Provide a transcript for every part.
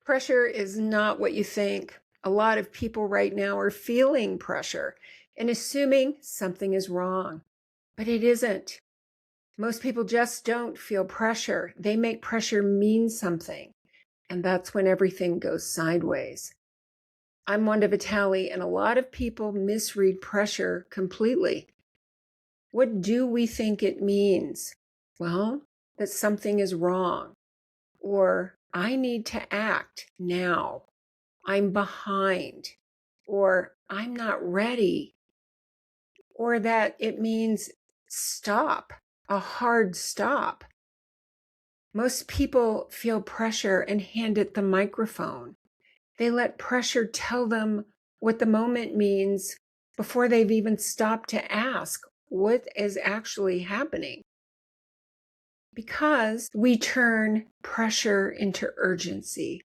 Pressure is not what you think. A lot of people right now are feeling pressure and assuming something is wrong, but it isn't. Most people just don't feel pressure. They make pressure mean something, and that's when everything goes sideways. I'm Wanda Vitale, and a lot of people misread pressure completely. What do we think it means? Well, that something is wrong, or I need to act now. I'm behind, or I'm not ready, or that it means stop, a hard stop. Most people feel pressure and hand it the microphone. They let pressure tell them what the moment means before they've even stopped to ask what is actually happening. Because we turn pressure into urgency.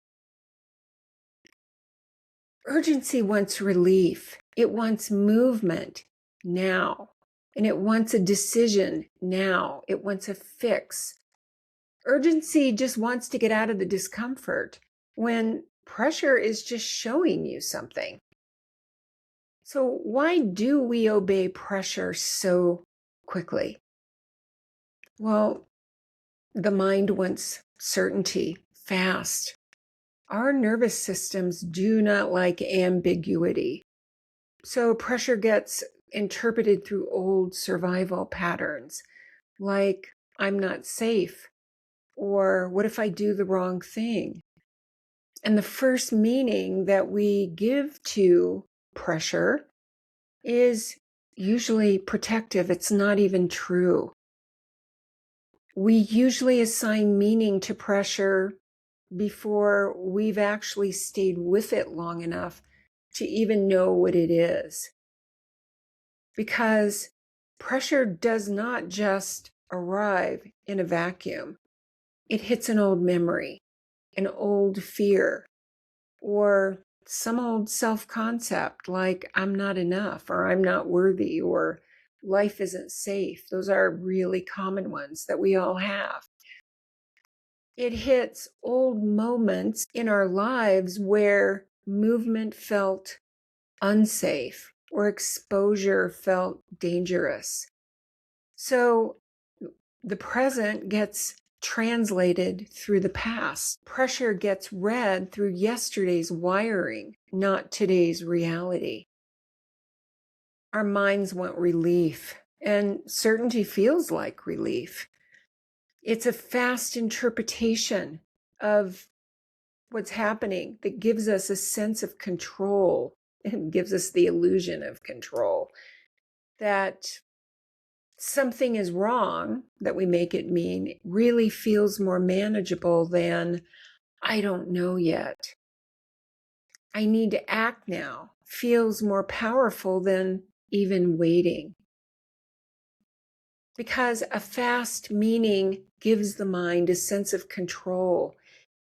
Urgency wants relief. It wants movement now. And it wants a decision now. It wants a fix. Urgency just wants to get out of the discomfort when pressure is just showing you something. So why do we obey pressure so quickly? Well, the mind wants certainty, fast. Our nervous systems do not like ambiguity. So pressure gets interpreted through old survival patterns, like I'm not safe, or what if I do the wrong thing? And the first meaning that we give to pressure is usually protective. It's not even true. We usually assign meaning to pressure before we've actually stayed with it long enough to even know what it is. Because pressure does not just arrive in a vacuum. It hits an old memory, an old fear, or some old self-concept like I'm not enough, or I'm not worthy, or life isn't safe. Those are really common ones that we all have. It hits old moments in our lives where movement felt unsafe or exposure felt dangerous. So the present gets translated through the past. Pressure gets read through yesterday's wiring, not today's reality. Our minds want relief, and certainty feels like relief. It's a fast interpretation of what's happening that gives us a sense of control and gives us the illusion of control. That something is wrong, that we make it mean, really feels more manageable than I don't know yet. I need to act now feels more powerful than even waiting. Because a fast meaning gives the mind a sense of control,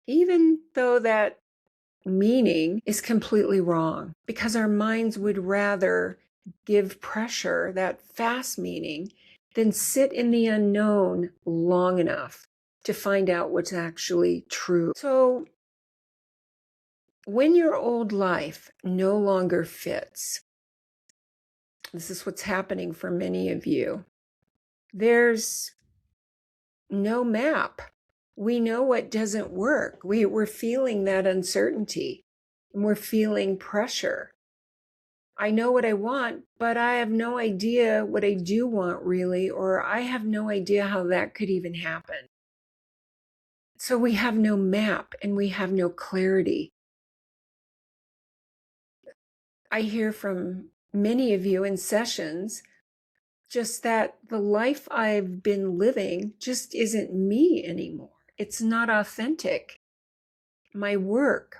even though that meaning is completely wrong, because our minds would rather give pressure, that fast meaning, than sit in the unknown long enough to find out what's actually true. So when your old life no longer fits, this is what's happening for many of you. There's no map. We know what doesn't work. We're feeling that uncertainty, and we're feeling pressure. I know what I want, but I have no idea what I do want really, or I have no idea how that could even happen. So we have no map and we have no clarity. I hear from many of you in sessions just that the life I've been living just isn't me anymore. It's not authentic. My work,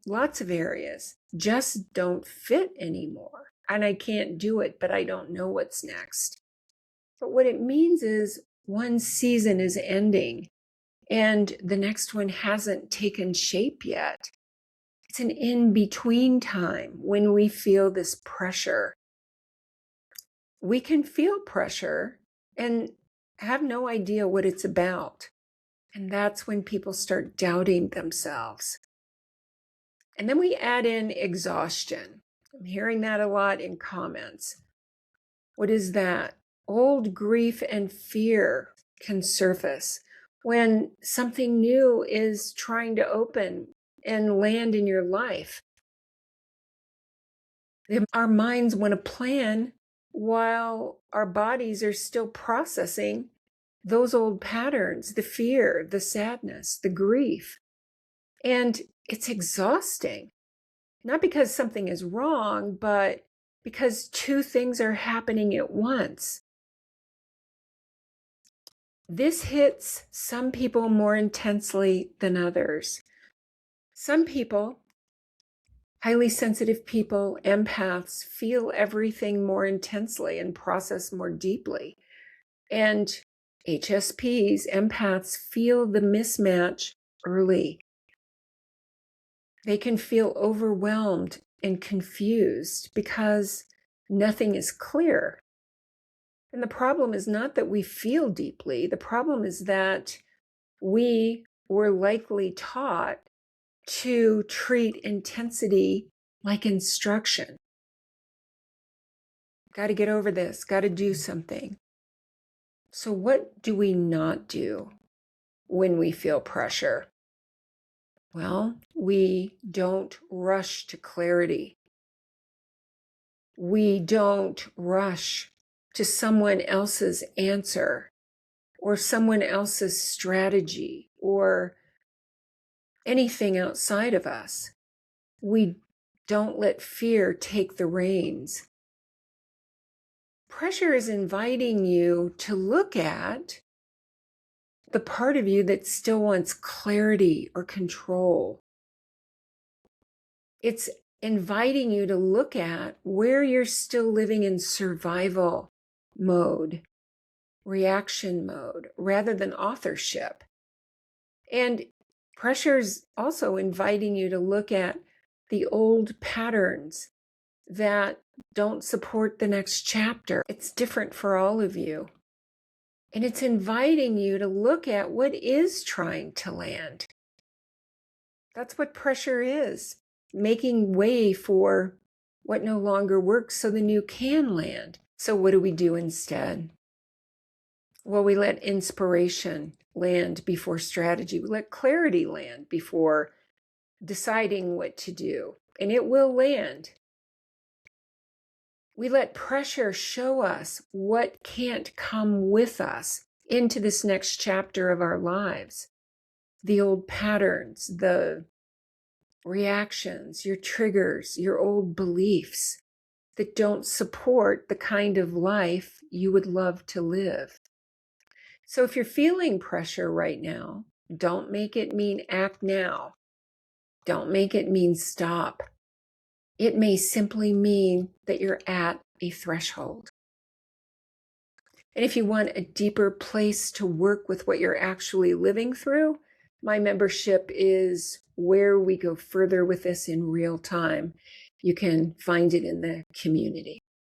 lots of areas, just don't fit anymore. And I can't do it, but I don't know what's next. But what it means is one season is ending and the next one hasn't taken shape yet. It's an in-between time when we feel this pressure. We can feel pressure and have no idea what it's about. And that's when people start doubting themselves. And then we add in exhaustion. I'm hearing that a lot in comments. What is that? Old grief and fear can surface when something new is trying to open and land in your life. Our minds want to plan while our bodies are still processing those old patterns, the fear, the sadness, the grief. And it's exhausting, not because something is wrong, but because two things are happening at once. This hits some people more intensely than others. Some people, highly sensitive people, empaths, feel everything more intensely and process more deeply. And HSPs, empaths, feel the mismatch early. They can feel overwhelmed and confused because nothing is clear. And the problem is not that we feel deeply. The problem is that we were likely taught to treat intensity like instruction. Got to get over this, got to do something. So what do we not do when we feel pressure? Well, we don't rush to clarity. We don't rush to someone else's answer or someone else's strategy or anything outside of us. We don't let fear take the reins. Pressure is inviting you to look at the part of you that still wants clarity or control. It's inviting you to look at where you're still living in survival mode, reaction mode, rather than authorship. And pressure's also inviting you to look at the old patterns that don't support the next chapter. It's different for all of you. And it's inviting you to look at what is trying to land. That's what pressure is, making way for what no longer works so the new can land. So what do we do instead? Well, we let inspiration land before strategy. We let clarity land before deciding what to do. And it will land. We let pressure show us what can't come with us into this next chapter of our lives. The old patterns, the reactions, your triggers, your old beliefs that don't support the kind of life you would love to live. So if you're feeling pressure right now, don't make it mean act now. Don't make it mean stop. It may simply mean that you're at a threshold. And if you want a deeper place to work with what you're actually living through, my membership is where we go further with this in real time. You can find it in the community.